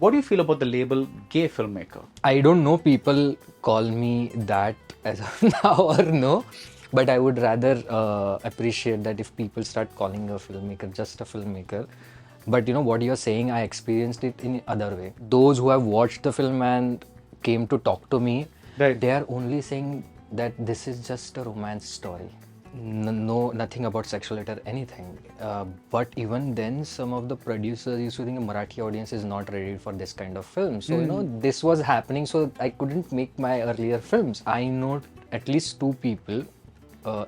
What do you feel about the label gay filmmaker? I don't know people call me that as of now or no, but I would rather appreciate that if people start calling a filmmaker just a filmmaker. But you know what you're saying, I experienced it in other way. Those who have watched the film and came to talk to me, Right. they are only saying that this is just a romance story. No, nothing about sexuality or anything. But even then, some of the producers used to think a Marathi audience is not ready for this kind of film. So, you know, this was happening, so I couldn't make my earlier films. I know at least two people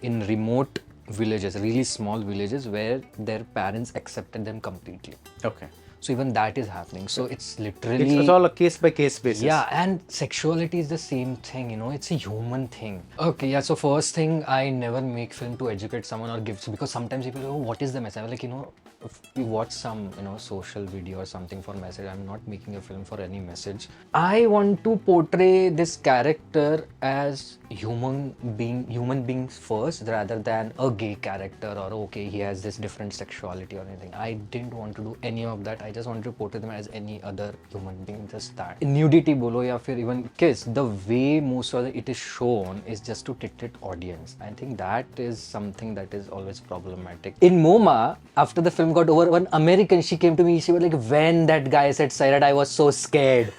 in remote villages, really small villages, where their parents accepted them completely. Okay. So even that is happening. So it's literally It's all a case by case basis. yeah, and sexuality is the same thing, you know, it's a human thing. Okay, yeah, so first thing, I never make film to educate someone or give, because sometimes people go, oh, what is the message? I'm like, you know, if you watch some, you know, social video or something for message, I'm not making a film for any message. I want to portray this character as human beings first, rather than a gay character or okay, he has this different sexuality or anything. I didn't want to do any of that. I just wanted to portray them as any other human being, just that. Nudity bolo ya fir even kiss, the way most of it is shown is just to ticket audience. I think that is something that is always problematic. In MoMA, after the film got over, one American, she came to me, she was like, when that guy said Sirat, I was so scared.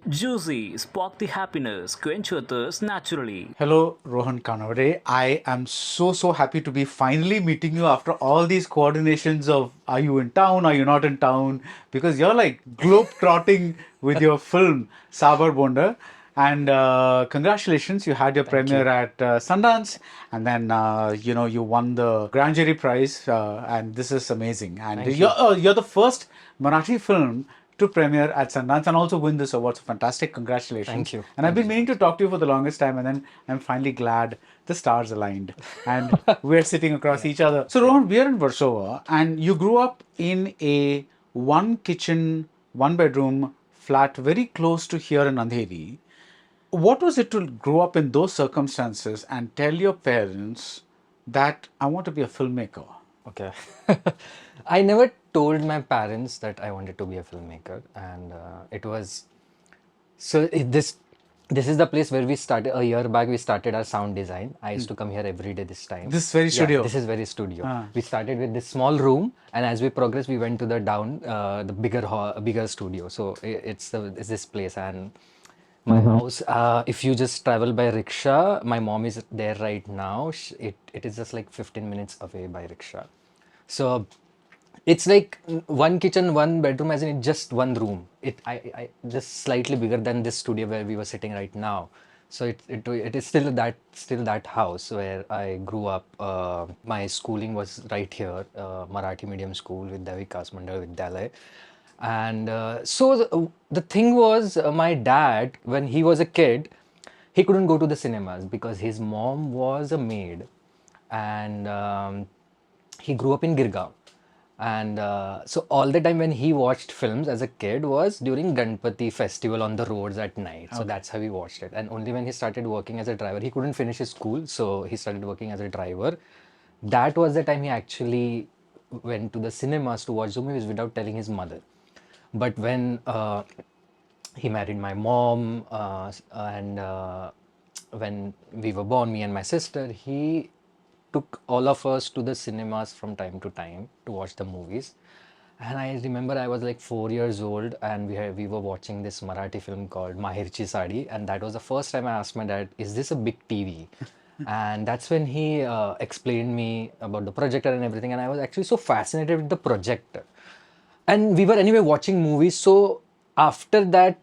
Juicy, spark the happiness, quench your thirst naturally. Hello, Rohan Kanawade. I am so happy to be finally meeting you after all these coordinations of are you in town, are you not in town? Because you're like globe trotting with your film Sabar Bonda. And congratulations, you had your premiere at Sundance, and then you won the Grand Jury Prize, and this is amazing. And you're the first Marathi film to premiere at Sundance and also win this award. So fantastic, congratulations. Thank you. And I've been meaning to talk to you for the longest time, and then I'm finally glad the stars aligned and we're sitting across each other. So Rohan, we are in Warsaw, and you grew up in a one kitchen, one bedroom flat very close to here in Andheri. What was it to grow up in those circumstances and tell your parents that I want to be a filmmaker? Okay. I never told my parents that I wanted to be a filmmaker, and it was this is the place where we started a year back. We started our sound design. I used to come here every day this time. This very studio? This is very studio. We started with this small room, and as we progressed, we went to the the bigger studio. So it's this place, and my house, if you just travel by rickshaw, my mom is there right now. It is just like 15 minutes away by rickshaw. So it's like one kitchen, one bedroom, as in just one room. I just slightly bigger than this studio where we were sitting right now. So it is still that house where I grew up. My schooling was right here, Marathi medium school with Vikas Mandal Vidyalaya. And the thing was, my dad, when he was a kid, he couldn't go to the cinemas because his mom was a maid, and he grew up in Girgaon. And so all the time when he watched films as a kid was during Ganpati festival on the roads at night. So that's how he watched it. And only when he started working as a driver, he couldn't finish his school, so he started working as a driver. That was the time he actually went to the cinemas to watch the movies without telling his mother. But when he married my mom, and when we were born, me and my sister, he took all of us to the cinemas from time to time to watch the movies. And I remember I was like 4 years old, and we were watching this Marathi film called Mahirchi Sadi, and that was the first time I asked my dad, "Is this a big TV?" And that's when he explained me about the projector and everything, and I was actually so fascinated with the projector. And we were anyway watching movies, so after that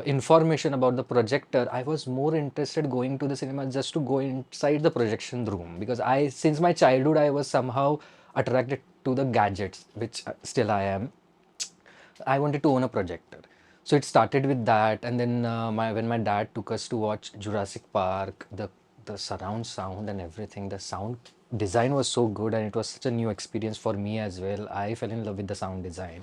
information about the projector, I was more interested going to the cinema just to go inside the projection room, because since my childhood, I was somehow attracted to the gadgets, which still I am. I wanted to own a projector. So it started with that, and then when my dad took us to watch Jurassic Park, the surround sound and everything, the sound design was so good, and it was such a new experience for me as well. I fell in love with the sound design.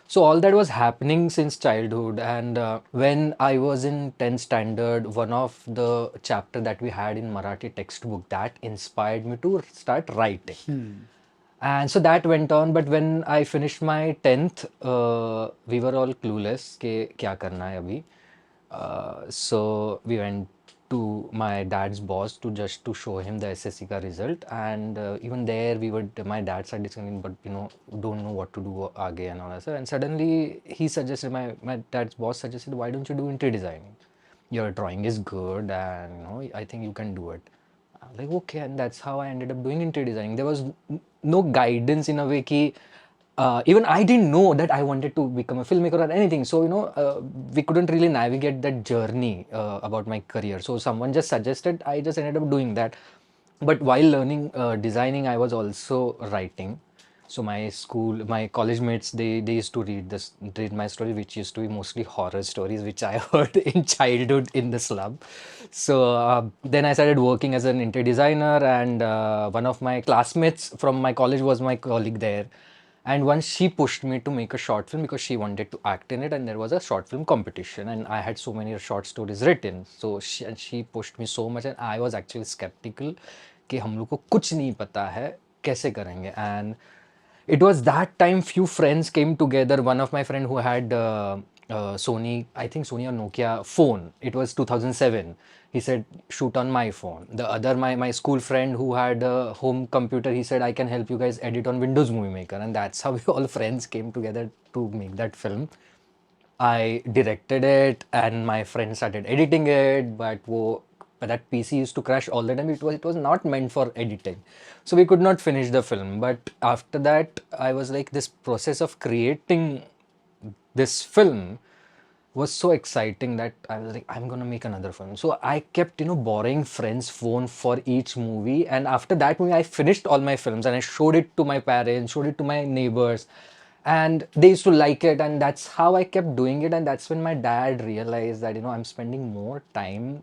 So all that was happening since childhood, and when I was in 10th standard, one of the chapter that we had in Marathi textbook that inspired me to start writing. And so that went on, but when I finished my 10th, we were all clueless ke kya karna hai abhi. So we went to my dad's boss to just to show him the SSC ka result, and even there we would my dad started discussing, but don't know what to do aage and all that stuff. And suddenly he suggested, my dad's boss suggested, why don't you do interior designing? Your drawing is good, and I think you can do it. I was like, okay, and that's how I ended up doing interior designing. There was no guidance in a way ki, even I didn't know that I wanted to become a filmmaker or anything. So, we couldn't really navigate that journey about my career. So someone just suggested, I just ended up doing that. But while learning designing, I was also writing. So my college mates, they used to read my stories, which used to be mostly horror stories, which I heard in childhood in the slum. So then I started working as an interior designer, and one of my classmates from my college was my colleague there. And once she pushed me to make a short film because she wanted to act in it, and there was a short film competition, and I had so many short stories written. So she pushed me so much, and I was actually skeptical कि हम लोग को कुछ नहीं पता है कैसे करेंगे. And it was that time few friends came together. One of my friend who had Sony, I think Sony or Nokia phone. It was 2007. He said, shoot on my phone. The other, my school friend who had a home computer, he said, I can help you guys edit on Windows Movie Maker. And that's how we all friends came together to make that film. I directed it, and my friend started editing it, but that PC used to crash all the time. It was not meant for editing, so we could not finish the film. But after that, I was like, this process of creating this film was so exciting that I was like, I'm gonna make another film. So I kept, borrowing friends' phone for each movie. And after that movie, I finished all my films and I showed it to my parents, showed it to my neighbors, and they used to like it. And that's how I kept doing it. And that's when my dad realized that, I'm spending more time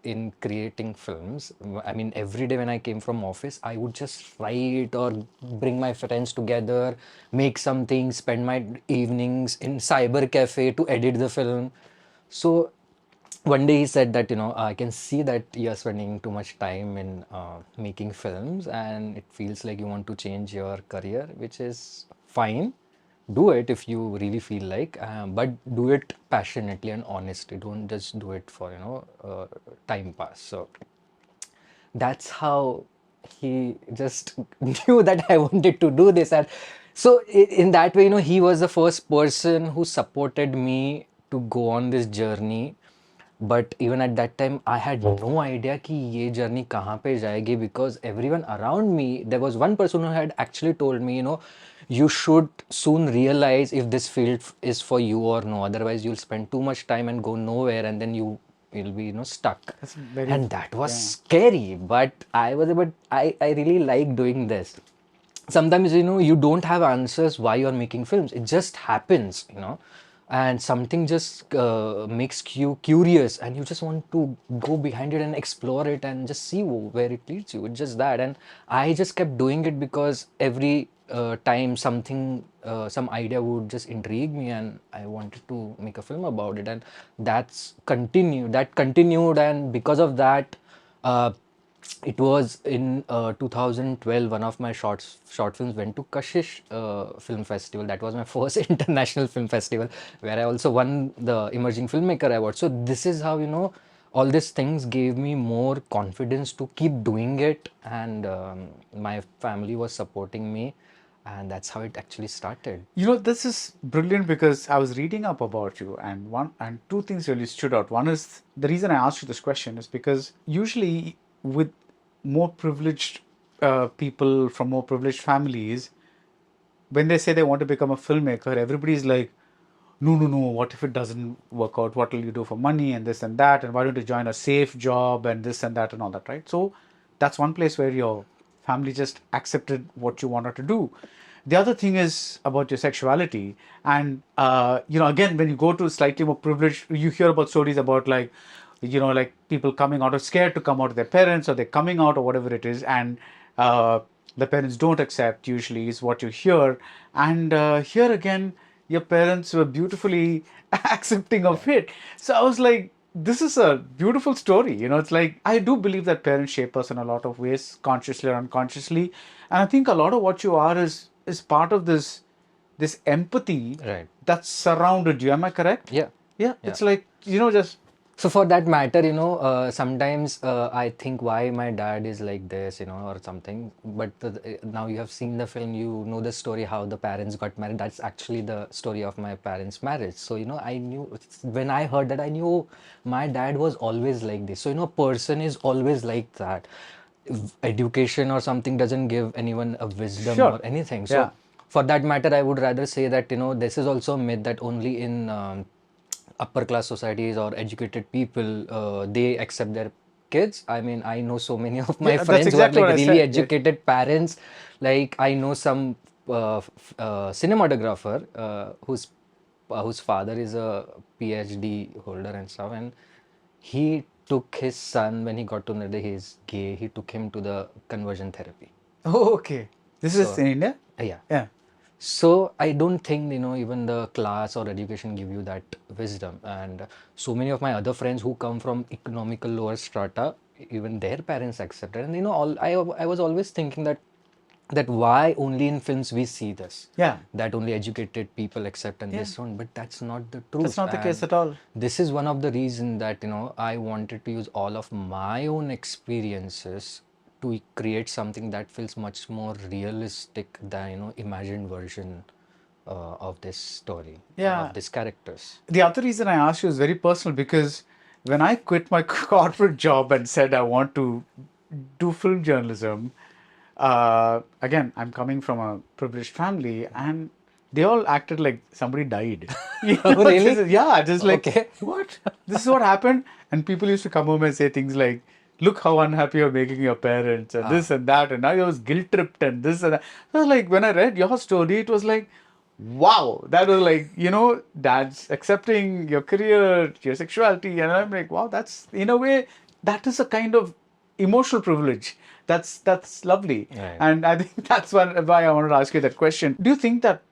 in creating films. I mean, every day when I came from office, I would just write or bring my friends together, make something, spend my evenings in cyber cafe to edit the film. So one day he said that, I can see that you're spending too much time in making films, and it feels like you want to change your career, which is fine. Do it if you really feel like, but do it passionately and honestly. Don't just do it for, time pass. So that's how he just knew that I wanted to do this. And so in that way, he was the first person who supported me to go on this journey. But even at that time, I had no idea कि ये journey कहाँ पे जाएगी, because everyone around me, there was one person who had actually told me, you should soon realize if this field is for you or no. Otherwise, you'll spend too much time and go nowhere, and then you will be, stuck. That's very, And that was yeah. scary, but I really like doing this. Sometimes, you don't have answers why you're making films. It just happens, and something just makes you curious, and you just want to go behind it and explore it and just see where it leads you. It's just that. And I just kept doing it because every time some idea would just intrigue me, and I wanted to make a film about it. And that continued, and because of that, it was in 2012, one of my short films went to Kashish Film Festival. That was my first international film festival, where I also won the Emerging Filmmaker Award. So this is how, all these things gave me more confidence to keep doing it. And my family was supporting me, and that's how it actually started. This is brilliant because I was reading up about you, and two things really stood out. One is, the reason I asked you this question is because usually with more privileged people from more privileged families, when they say they want to become a filmmaker, everybody's like, no, no, no, what if it doesn't work out? What will you do for money and this and that? And why don't you join a safe job and this and that and all that, right? So that's one place where your family just accepted what you wanted to do. The other thing is about your sexuality. And, again, when you go to slightly more privileged, you hear about stories about like people coming out or scared to come out to their parents, or they're coming out or whatever it is. And the parents don't accept, usually, is what you hear. And here again, your parents were beautifully accepting of it. So I was like, this is a beautiful story. It's like I do believe that parents shape us in a lot of ways, consciously or unconsciously. And I think a lot of what you are is part of this empathy Right. that's surrounded you. Am I correct? Yeah. Yeah. Yeah. It's like, just So for that matter, sometimes I think why my dad is like this, or something. But now you have seen the film, you know the story how the parents got married. That's actually the story of my parents' marriage. So I knew when I heard that, I knew my dad was always like this. So a person is always like that. If education or something doesn't give anyone a wisdom sure. or anything. Yeah. So for that matter, I would rather say that this is also a myth that only in upper class societies or educated people they accept their kids. I mean, I know so many of my Yeah, that's friends who are exactly like what I really said. Yeah. educated parents. Like I know some cinematographer whose father is a PhD holder and stuff, and he took his son when he got to know that he's gay. He took him to the conversion therapy. Oh, okay. This is So in India? yeah. Yeah. So I don't think even the class or education give you that wisdom. And so many of my other friends who come from economical lower strata, even their parents accept it. And all I was always thinking that why only in films we see this, Yeah. that only educated people accept and Yeah. this one, but that's not the That's truth. not the case And at all. this is one of the reasons that I wanted to use all of my own experiences to create something that feels much more realistic than imagined version of this story, Yeah. of these characters. The other reason I asked you is very personal because when I quit my corporate job and said I want to do film journalism, again, I'm coming from a privileged family and they all acted like somebody died. Oh, really? Just like, Okay. what? This is what happened? And people used to come home and say things like, look how unhappy you're making your parents and this and that. And now I was guilt tripped and this and that. So like, when I read your story, it was like, wow, that was like, dad's accepting your career, your sexuality. And I'm like, wow, that's in a way, that is a kind of emotional privilege. That's lovely. Right. And I think that's why I wanted to ask you that question. Do you think that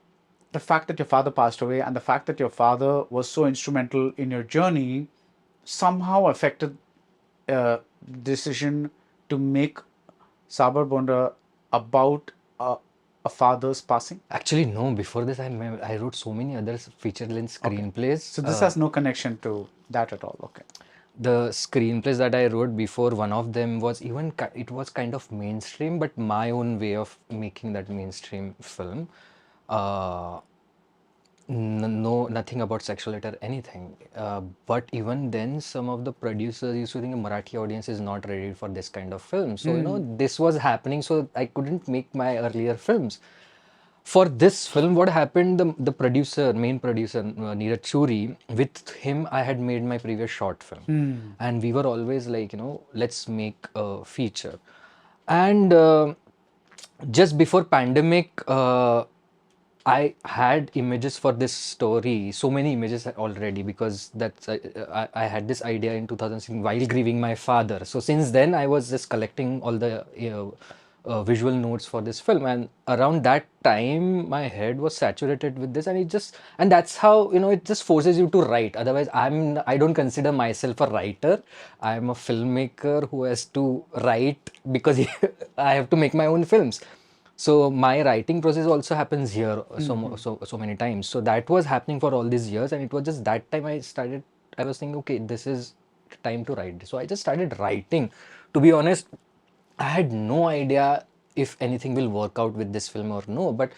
the fact that your father passed away and the fact that your father was so instrumental in your journey somehow affected decision to make Sabar Bonda about a father's passing? Actually, no. Before this, I wrote so many other feature-length screenplays. So this has no connection to that at all. Okay. The screenplays that I wrote before, one of them was it was kind of mainstream, but my own way of making that mainstream film. Uh, no, nothing about sexuality or anything. But even then, some of the producers used to think a Marathi audience is not ready for this kind of film. So, this was happening, so I couldn't make my earlier films. For this film, what happened, the main producer, Neeraj Churi, with him, I had made my previous short film. And we were always like, let's make a feature. And just before pandemic, I had images for this story, so many images already, because I had this idea in 2006 while grieving my father. So since then, I was just collecting all the visual notes for this film, and around that time, my head was saturated with this, and that's how it just forces you to write. Otherwise, I don't consider myself a writer. I'm a filmmaker who has to write because I have to make my own films. So my writing process also happens here so many times. So that was happening for all these years, and it was just that time I was thinking, okay, this is time to write. So I just started writing. To be honest, I had no idea if anything will work out with this film or no. But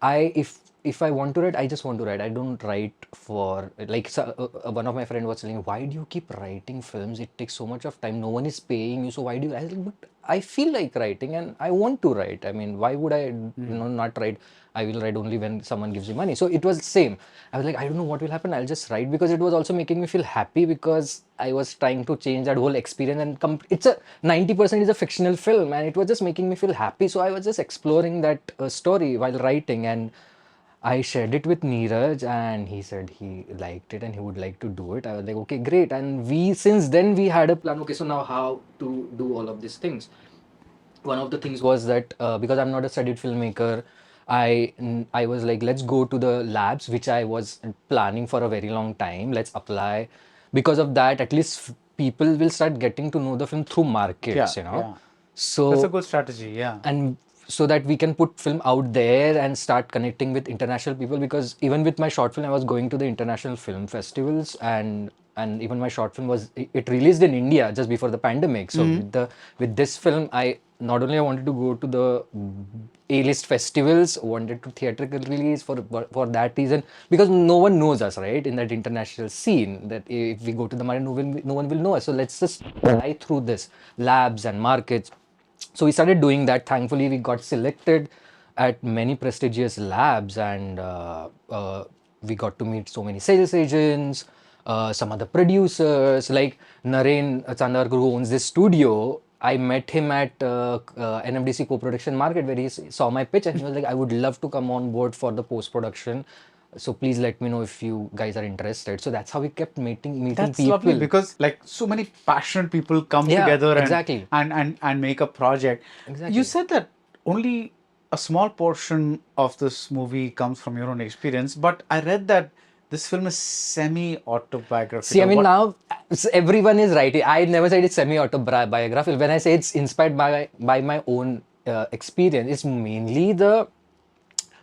if I want to write, I just want to write. I don't write for like one of my friend was telling me, why do you keep writing films? It takes so much of time. No one is paying you, so why do you? I was like, but I feel like writing and I want to write. I mean, why would I not write? I will write only when someone gives me money. So it was same. I was like, I don't know what will happen. I'll just write, because it was also making me feel happy, because I was trying to change that whole experience, and it's a 90% is a fictional film, and it was just making me feel happy. So I was just exploring that story while writing, and I shared it with Neeraj, and he said he liked it and he would like to do it. I was like, okay, great. And since then we had a plan. Okay, so now how to do all of these things? One of the things was that because I'm not a studied filmmaker, I was like, let's go to the labs, which I was planning for a very long time. Let's apply. because of that, at least people will start getting to know the film through markets, Yeah, yeah. So That's a good strategy, yeah. and so that we can put film out there and start connecting with international people, because even with my short film I was going to the international film festivals, and even my short film was, it released in India just before the pandemic. So with this film, I not only I wanted to go to the A-list festivals, wanted to theatrical release for that reason, because no one knows us, right, in that international scene, that if we go to the market, no one will know us. So let's just fly through this labs and markets. So we started doing that. Thankfully, we got selected at many prestigious labs, and we got to meet so many sales agents, some other producers like Naren Chandar, who owns this studio. I met him at NMDC co-production market, where he saw my pitch and he was like, I would love to come on board for the post-production. So please let me know if you guys are interested. So that's how we kept meeting That's people. lovely, because like so many passionate people come Yeah, together and, exactly. and make a project. Exactly. You said that only a small portion of this movie comes from your own experience, but I read that this film is semi-autobiographical. See, I mean, What- now everyone is writing. I never said it's semi-autobiographical. When I say it's inspired by my own experience, it's mainly the.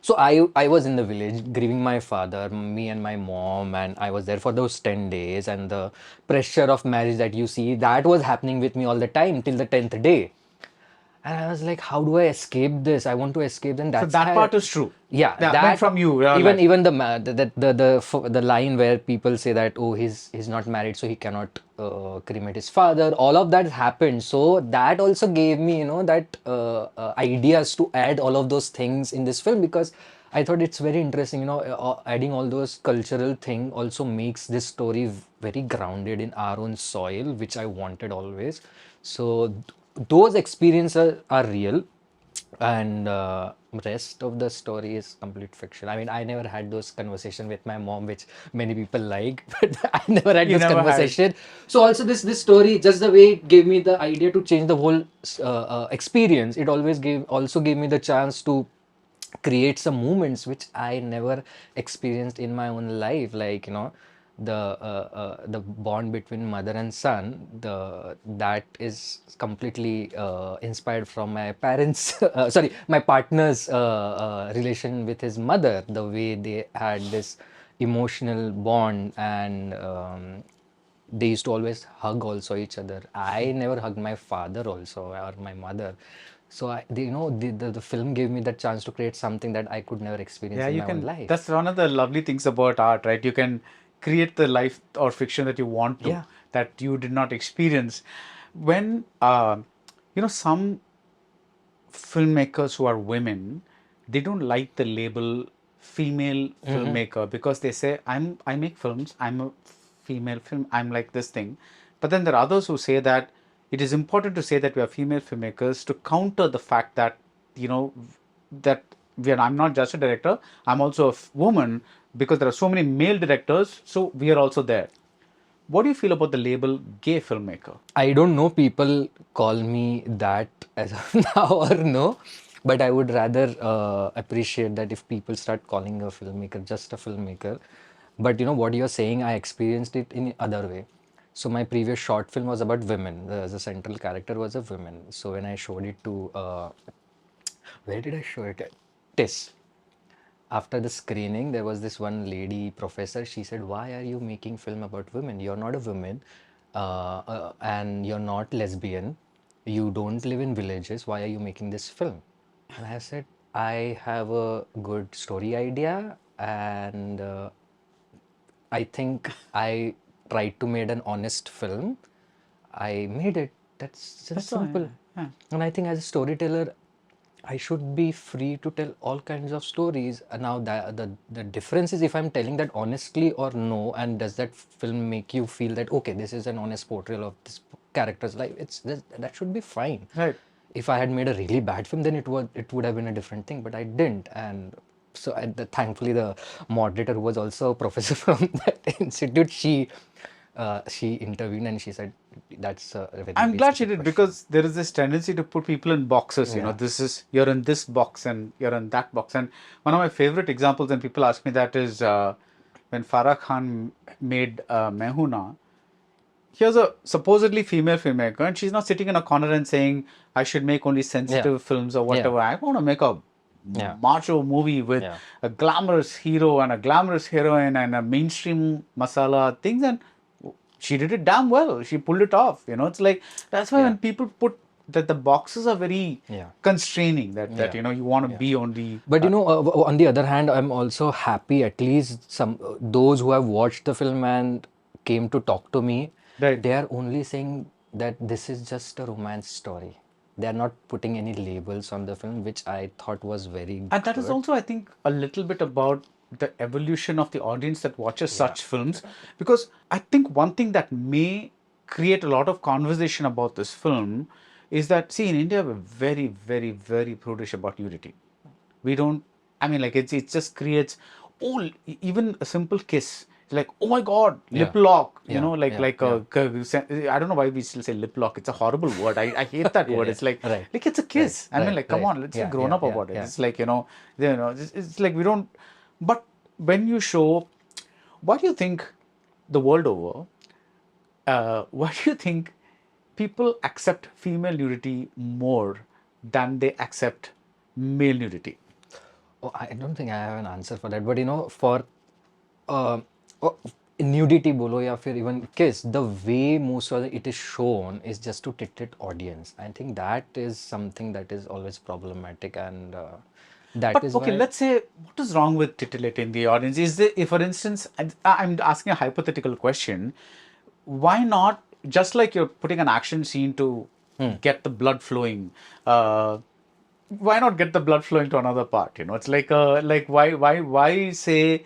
So I was in the village grieving my father, me and my mom, and I was there for those 10 days, and the pressure of marriage that you see, that was happening with me all the time till the 10th day. And I was like, how do I escape this? I want to escape. And So that's that how, part is true. yeah, That that went from you. Yeah, even like- even the line where people say that, oh, he's not married, so he cannot cremate his father. All of that happened. So that also gave me, that ideas to add all of those things in this film, because I thought it's very interesting. Adding all those cultural thing also makes this story very grounded in our own soil, which I wanted always. So those experiences are real, and rest of the story is complete fiction. I mean, I never had those conversation with my mom, which many people like, but I never had You this never had it. conversation. So also this story, just the way it gave me the idea to change the whole experience, it also gave me the chance to create some moments which I never experienced in my own life, like the bond between mother and son. That is completely inspired from my parents. Sorry, my partner's relation with his mother. The way they had this emotional bond, and they used to always hug also each other. I never hugged my father also, or my mother. So the film gave me that chance to create something that I could never experience Yeah, in you my own can. life. That's one of the lovely things about art, right? You can create the life or fiction that you want to, Yeah. that you did not experience. When some filmmakers who are women, they don't like the label female filmmaker, because they say I make films, I'm a female film, I'm like this thing. But then there are others who say that it is important to say that we are female filmmakers to counter the fact that that I'm not just a director, I'm also a woman, because there are so many male directors, so we are also there. What do you feel about the label gay filmmaker? I don't know people call me that as of now or no, but I would rather appreciate that if people start calling a filmmaker just a filmmaker. But what you're saying, I experienced it in other way. So my previous short film was about women. The central character was a woman. So when I showed it to, where did I show it at? TISS. After the screening, there was this one lady professor. She said, why are you making film about women? You're not a woman, and you're not lesbian. You don't live in villages. Why are you making this film? And I said, I have a good story idea, and I think I tried to make an honest film. I made it. That's just all, simple. yeah. And I think as a storyteller, I should be free to tell all kinds of stories. And now the difference is if I'm telling that honestly or no, and does that film make you feel that okay, this is an honest portrayal of this character's life? That should be fine. Right. If I had made a really bad film, then it would have been a different thing. But I didn't, and so thankfully the moderator, who was also a professor from that institute, she intervened and she said, "That's a very I'm glad she basic did, question." because there is this tendency to put people in boxes. Yeah. This is, you're in this box and you're in that box. And one of my favorite examples, and people ask me that, is when Farah Khan made Mehuna. here's a supposedly female filmmaker, and she's not sitting in a corner and saying, I should make only sensitive films or whatever. I want to make a Yeah. macho movie with Yeah. a glamorous hero and a glamorous heroine and a mainstream masala things, and she did it damn well. She pulled it off. It's like that's why when people put that the boxes are very constraining. That you want to be only. But on the other hand, I'm also happy at least some those who have watched the film and came to talk to me, Right. they are only saying that this is just a romance story. They are not putting any labels on the film, which I thought was very And that is good. also, I think, a little bit about the evolution of the audience that watches such films. Because I think one thing that may create a lot of conversation about this film is that, see, in India, we're very, very, very prudish about nudity. We don't, I mean, like, it just creates, even a simple kiss. It's like, oh my God, lip lock, I don't know why we still say lip lock. It's a horrible word. I hate that word. It's like, Right. like it's a kiss. I mean, like, come on, let's be grown up about it. It's like, it's like we don't, but when you show, why do you think the world over, why do you think people accept female nudity more than they accept male nudity? Oh, I don't think I have an answer for that. But for uh, oh, nudity bolo ya fir even kiss, the way most of it is shown is just to tit audience. I think that is something that is always problematic, and that But is okay, why. let's say, what is wrong with titillating the audience? Is there, if for instance, I'm asking a hypothetical question, why not, just like you're putting an action scene to get the blood flowing, why not get the blood flowing to another part? It's like why say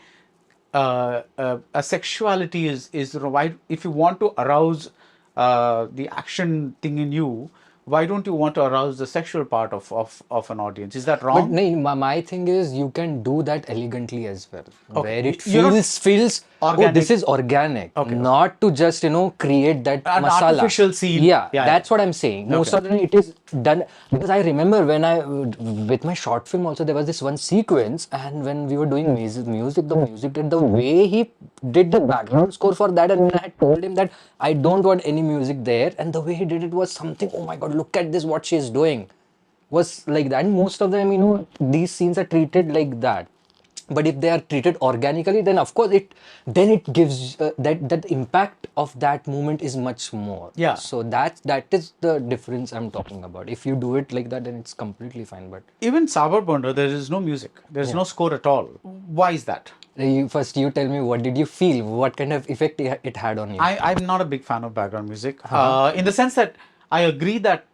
a sexuality is why, if you want to arouse the action thing in you, why don't you want to arouse the sexual part of an audience? Is that But wrong? nahin, my thing is you can do that elegantly as well, Okay, where it you're not feels oh, organic. this is organic, Okay. not to just create that An masala. artificial scene. Yeah, Yeah, that's what I'm saying. Most Okay. of the time it is done, because I remember when I with my short film also there was this one sequence, and when we were doing music, the way he did the background score for that, and when I had told him that I don't want any music there, and the way he did it was something. Oh my God, look at this! What she's doing was like that. And most of them, these scenes are treated like that. But if they are treated organically, then of course it gives that impact of that moment is much more. Yeah. So that is the difference I'm talking about. If you do it like that, then it's completely fine. But Even Sabar Bonder, there is no music. There's no score at all. Why is that? first you tell me, what did you feel? What kind of effect it had on you? I'm not a big fan of background music. In the sense that I agree that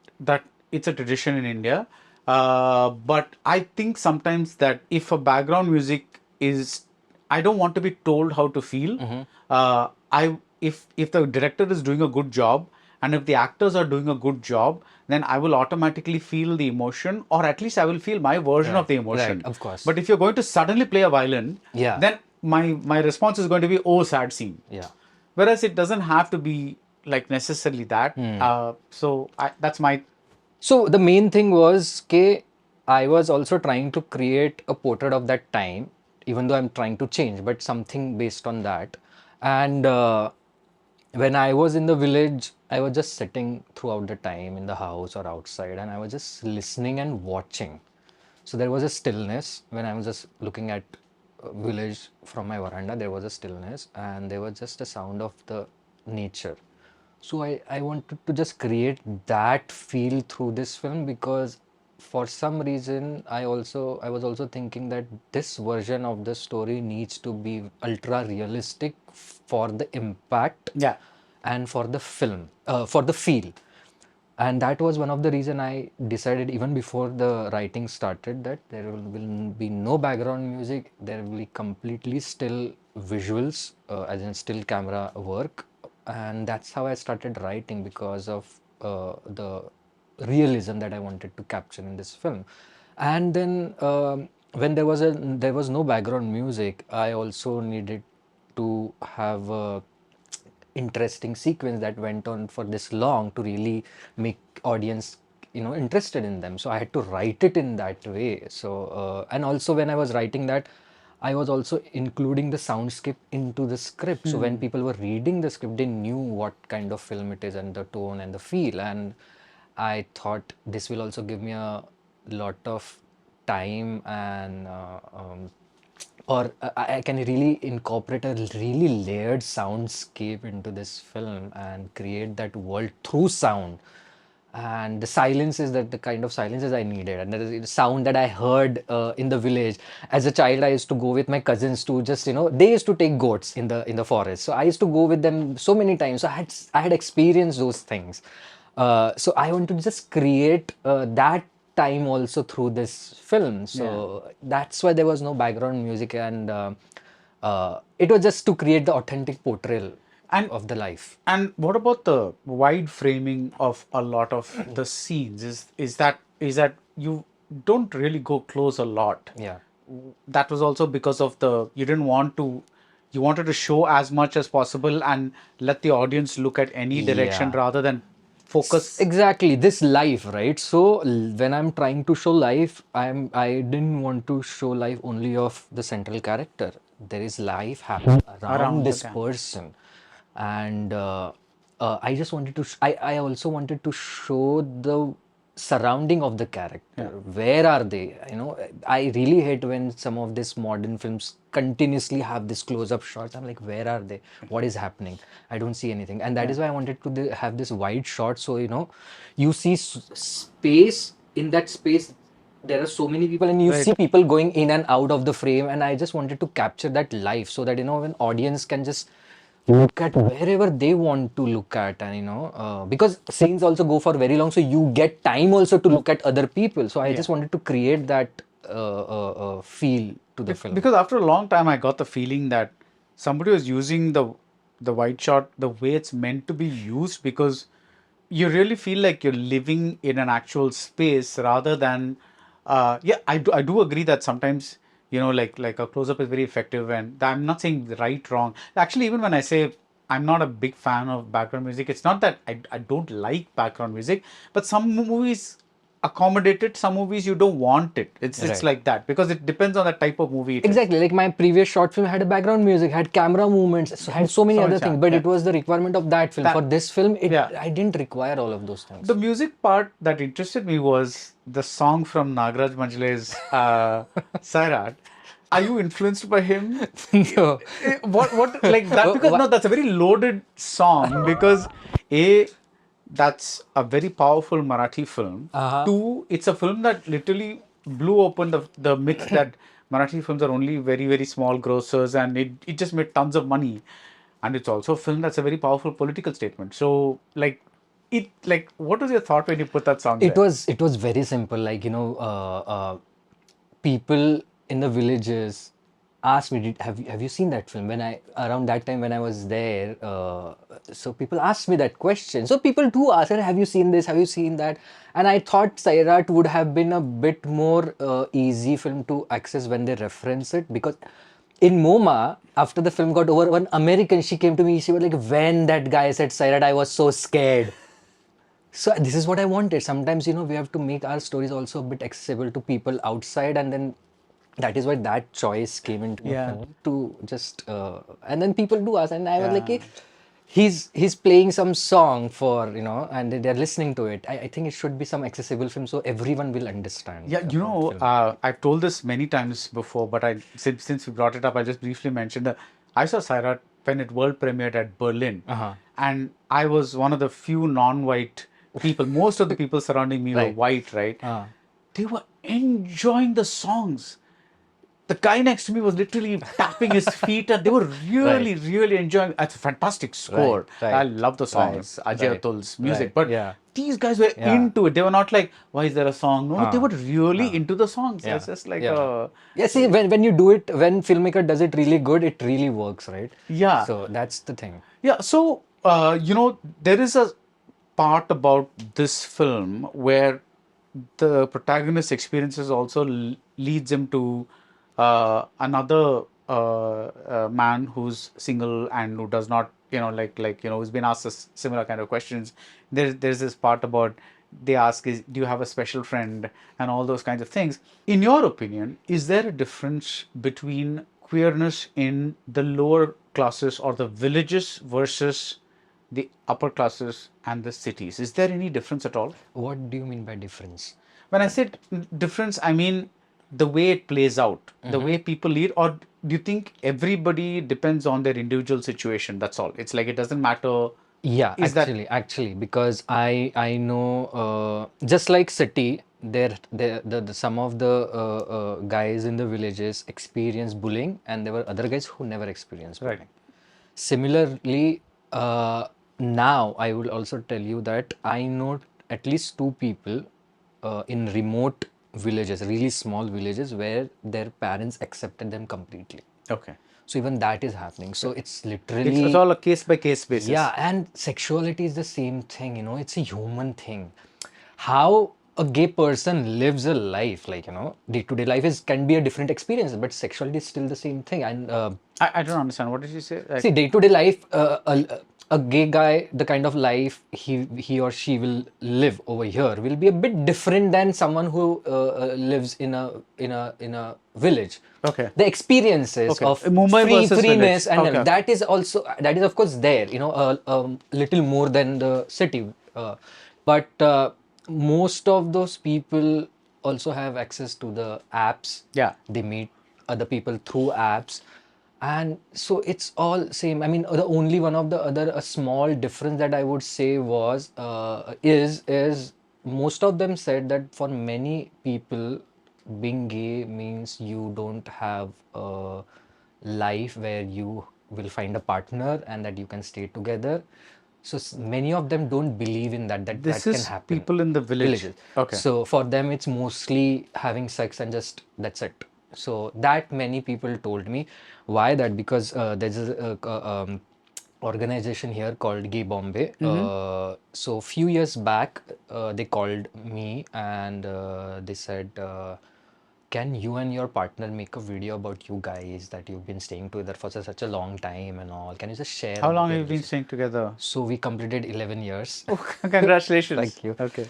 it's a tradition in India. But I think sometimes that if a background music is, I don't want to be told how to feel. If the director is doing a good job, and if the actors are doing a good job, then I will automatically feel the emotion, or at least I will feel my version of the emotion. right, of course. But if you're going to suddenly play a violin, Yeah. then my response is going to be, oh, sad scene. Yeah. Whereas it doesn't have to be like necessarily that. That's my. So the main thing was I was also trying to create a portrait of that time, even though I'm trying to change, but something based on that. And when I was in the village, I was just sitting throughout the time in the house or outside, and I was just listening and watching. So there was a stillness when I was just looking at village from my veranda. There was a stillness, and there was just a sound of the nature. So I wanted to just create that feel through this film, because for some reason I was also thinking that this version of the story needs to be ultra realistic for the impact Yeah. and for the film, for the feel. And that was one of the reason I decided even before the writing started that there will be no background music. There will be completely still visuals, as in still camera work. And that's how I started writing, because of the realism that I wanted to capture in this film. And then when there was no background music, I also needed to have a interesting sequence that went on for this long to really make audience interested in them. So I had to write it in that way. So and also when I was writing that, I was also including the soundscape into the script. So when people were reading the script, they knew what kind of film it is and the tone and the feel. And I thought this will also give me a lot of time and I can really incorporate a really layered soundscape into this film and create that world through sound. And the silence is that the kind of silences I needed, and the sound that I heard in the village. As a child, I used to go with my cousins to just, they used to take goats in the forest. So I used to go with them so many times. So I had experienced those things. So I want to just create that time also through this film. So that's why there was no background music, and it was just to create the authentic portrayal of the life. And what about the wide framing of a lot of the scenes? Is that you don't really go close a lot? Yeah. That was also because of you didn't want to, you wanted to show as much as possible and let the audience look at any direction Yeah. rather than focus. Exactly, this life, right? So when I'm trying to show life, I didn't want to show life only of the central character. There is life happening around Around the this camp. person, and I just wanted to. I also wanted to show the surrounding of the character. Where are they? I really hate when some of these modern films continuously have this close-up shots. I'm like, where are they? What is happening? I don't see anything, and that is why I wanted to have this wide shot. So you see space. In that space there are so many people, and you see people going in and out of the frame, and I just wanted to capture that life, so that when audience can just look at wherever they want to look at. And because scenes also go for very long, so you get time also to look at other people. So I just wanted to create that feel to the film. Because after a long time, I got the feeling that somebody was using the wide shot the way it's meant to be used, because you really feel like you're living in an actual space rather than. I do agree that sometimes like a close up is very effective, and I'm not saying right wrong. Actually, even when I say I'm not a big fan of background music, it's not that I don't like background music, but some movies accommodate it, some movies you don't want it. It's Right. like that, because it depends on the type of movie it is. Exactly, like my previous short film had a background music, had camera movements, had so many So other much, things, but yeah. it was the requirement of that film. For this film, Yeah. I didn't require all of those things. The music part that interested me was the song from Nagaraj Manjale's Sairat. Are you influenced by him? No. What like that? Because no, that's a very loaded song, because that's a very powerful Marathi film. Two, it's a film that literally blew open the myth that Marathi films are only very, very small grossers, and it just made tons of money. And it's also a film that's a very powerful political statement. So what was your thought when you put that song It there? was very simple. Like people in the villages asked me, have you seen that film? When I around that time when I was there, so people asked me that question. So people do ask, have you seen this? Have you seen that? And I thought Sairat would have been a bit more easy film to access when they reference it, because in MoMA, after the film got over, one American, she came to me, she was like, when that guy said Sairat, I was so scared. So this is what I wanted. Sometimes, we have to make our stories also a bit accessible to people outside, and then that is why that choice came into the film to just, and then people do ask, and I was like, Yeah. "Eh, he's playing some song for, and they're listening to it. I think it should be some accessible film so everyone will understand. Yeah, about film. I've told this many times before, but since we brought it up, I just briefly mentioned that I saw Sairat when it world premiered at Berlin, and I was one of the few non-white people. Most of the people surrounding me were Right. white, right? They were enjoying the songs. The guy next to me was literally tapping his feet, and they were really, really enjoying. It's a fantastic score. Right. I love the songs, Ajay Right. Atul's music, Right. but Yeah. these guys were Yeah. into it. They were not like, "Why is there a song?" No, they were really into the songs. Yeah. It's just like Yeah, see, when you do it, when filmmaker does it really good, it really works, right? Yeah. So that's the thing. Yeah, so there is a part about this film where the protagonist's experiences also leads him to another man who's single and who does not, who's been asked similar kind of questions. There's this part about, they ask, do you have a special friend, and all those kinds of things. In your opinion, is there a difference between queerness in the lower classes or the villages versus the upper classes and the cities? Is there any difference at all? What do you mean by difference? When I said difference, I mean the way it plays out, the way people lead, or do you think everybody depends on their individual situation? That's all. It's like it doesn't matter. Yeah, Is that actually, because I know just like city, the some of the guys in the villages experience bullying, and there were other guys who never experienced right? bullying. Similarly, now I will also tell you that I know at least two people in remote villages, really small villages, where their parents accepted them completely. Okay. So even that is happening. So it's It's literally, all a case by case basis. yeah, and sexuality is the same thing, it's a human thing. How a gay person lives a life, like, day-to-day life can be a different experience, but sexuality is still the same thing. And I don't understand. What did you say? Like, see, day-to-day life, a gay guy, the kind of life he or she will live over here will be a bit different than someone who lives in a village. Okay. The experiences Okay. of Mumbai versus freeness village. and Okay. that is of course there, a little more than the city, but most of those people also have access to the apps. Yeah. They meet other people through apps, and so it's all same. I mean, the only one of the other a small difference that I would say was is most of them said that for many people being gay means you don't have a life where you will find a partner and that you can stay together. So many of them don't believe in that This can is happen. people in the village. Villages. Okay. So for them, it's mostly having sex and just that's it. So that many people told me. Why that? Because there's a organization here called Gay Bombay. So few years back, they called me and they said, can you and your partner make a video about you guys that you've been staying together for such a long time and all? Can you just share How about long your have you been relationship?" staying together? So we completed 11 years. Oh, congratulations. Thank you. Okay.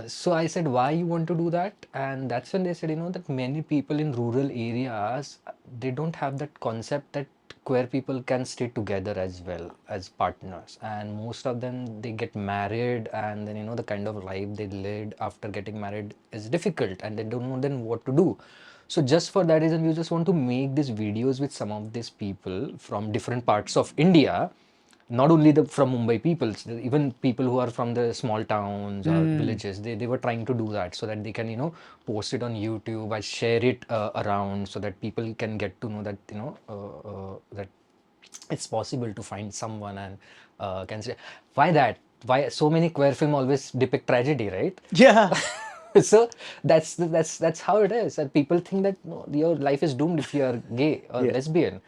So I said, why you want to do that? And that's when they said, that many people in rural areas, they don't have that concept that queer people can stay together as well as partners. And most of them, they get married and then, the kind of life they lead after getting married is difficult and they don't know then what to do. So just for that reason, we just want to make these videos with some of these people from different parts of India, not only from Mumbai people, even people who are from the small towns or villages, they were trying to do that so that they can, post it on YouTube and share it around so that people can get to know that, that it's possible to find someone and can say, why that? Why so many queer film always depict tragedy, right? Yeah. So that's how it is. And people think that no, your life is doomed if you are gay or Yeah. lesbian.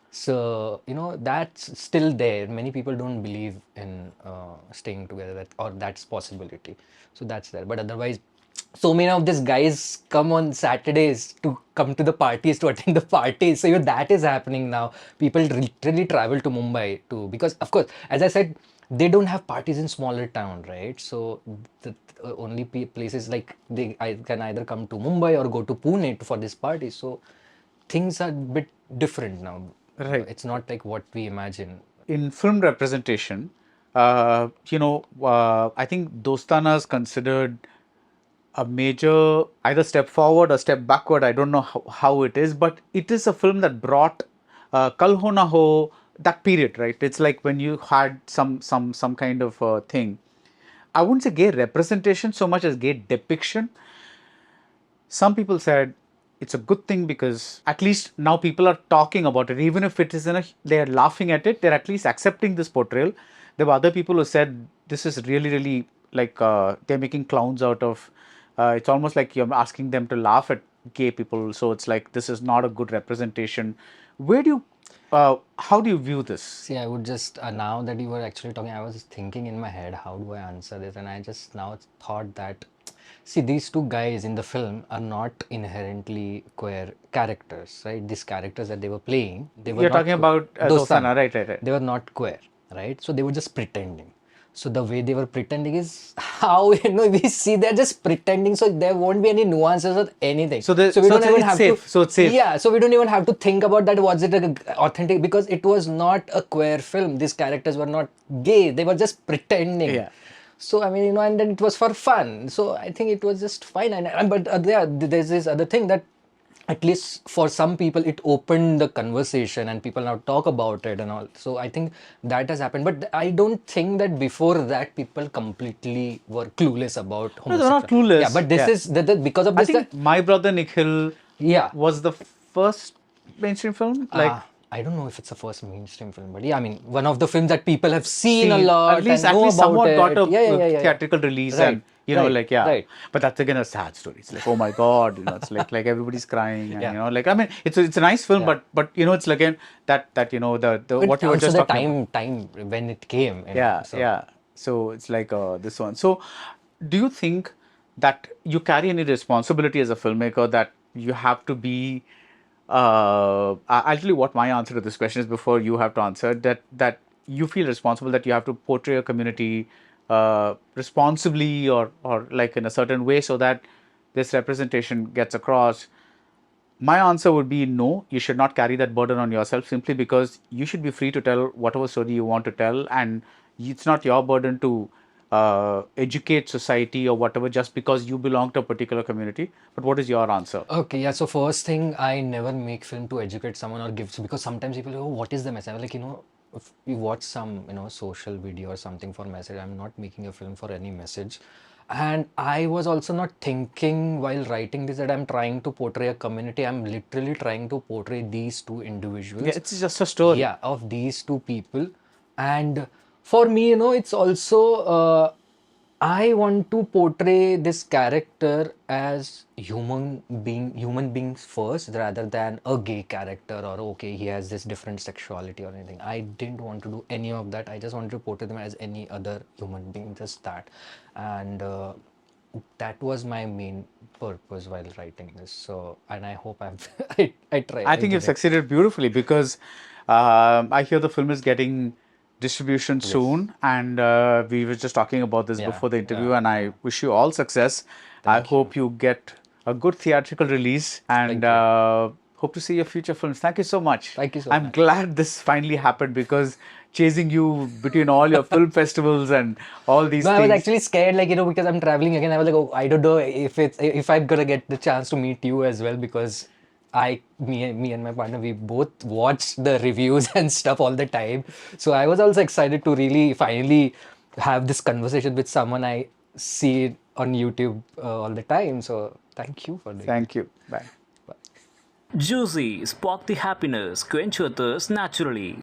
So that's still there. Many people don't believe in staying together or that's possibility. So that's there. But otherwise, so many of these guys come on Saturdays to come to the parties to attend the parties. So that is happening now. People literally travel to Mumbai to because of course, as I said, they don't have parties in smaller town, right? So the only places like I can either come to Mumbai or go to Pune for this party. So things are a bit different now. Right. It's not like what we imagine. In film representation, I think Dostana is considered a major either step forward or step backward. I don't know how it is, but it is a film that brought Kal Ho Na Ho, that period, right? It's like when you had some kind of thing. I wouldn't say gay representation so much as gay depiction. Some people said it's a good thing because at least now people are talking about it. Even if it is they're laughing at it, they're at least accepting this portrayal. There were other people who said this is really, really like they're making clowns out of. It's almost like you're asking them to laugh at gay people. So it's like this is not a good representation. How do you view this? See, I would just now that you were actually talking, I was thinking in my head, how do I answer this? And I just now thought that, see, these two guys in the film are not inherently queer characters, right? These characters that they were playing, they were You're not talking queer. about Dostana, right? They were not queer, right? So they were just pretending. So the way they were pretending is how we see they're just pretending, so there won't be any nuances or anything. So we don't even it's have safe. to. So it's safe. Yeah, so we don't even have to think about that. Was it authentic? Because it was not a queer film. These characters were not gay. They were just pretending. Yeah. So I mean, and then it was for fun. So I think it was just fine. But there's this other thing that, at least for some people, it opened the conversation and people now talk about it and all. So I think that has happened. But I don't think that before that people completely were clueless about No, they're not homosexuality. clueless. Yeah, but this Yeah. is because of I this. think My Brother Nikhil Yeah. was the first mainstream film. I don't know if it's the first mainstream film, but yeah, I mean, one of the films that people have seen a lot, at least and know about somewhat it. got a Yeah. theatrical release, Right, and you know, right, like, yeah. right. But that's again a sad story. It's like, oh my god, you know, it's like everybody's crying, and Yeah. you know, like, I mean, it's a nice film, Yeah. but you know, it's like, again that you know, the But what you were also just the talking about. time when it came. Yeah, So. yeah. So it's like this one. So, do you think that you carry any responsibility as a filmmaker that you have to be? I'll tell you what my answer to this question is before you have to answer. That you feel responsible, that you have to portray a community responsibly, or like in a certain way, so that this representation gets across. My answer would be no, you should not carry that burden on yourself, simply because you should be free to tell whatever story you want to tell, and it's not your burden to educate society or whatever just because you belong to a particular community. But what is your answer? Okay, yeah. So first thing, I never make film to educate someone or give, because sometimes people go, "Oh, what is the message?" I'm like, if we watch some, social video or something for message, I'm not making a film for any message. And I was also not thinking while writing this that I'm trying to portray a community. I'm literally trying to portray these two individuals. Yeah, it's just a story. Yeah, of these two people. And for me, it's also I want to portray this character as human beings first, rather than a gay character, or okay, he has this different sexuality or anything. I didn't want to do any of that. I just wanted to portray them as any other human being, just that. And that was my main purpose while writing this. So, and I hope I've I try. I think you've succeeded beautifully, because I hear the film is getting distribution soon, and we were just talking about this Yeah, before the interview, yeah, and I wish you all success. I hope you get a good theatrical release, and hope to see your future films. Thank you so much. Thank you so I'm much. glad this finally happened, because chasing you between all your film festivals and all these No, I things. was actually scared, because I'm traveling again. I was like, oh, I don't know if I'm gonna get the chance to meet you as well, because me and my partner, we both watch the reviews and stuff all the time. So I was also excited to really finally have this conversation with someone I see on YouTube all the time. So thank you for this. Thank you. Bye. Juicy, spark the happiness, quench your thirst naturally.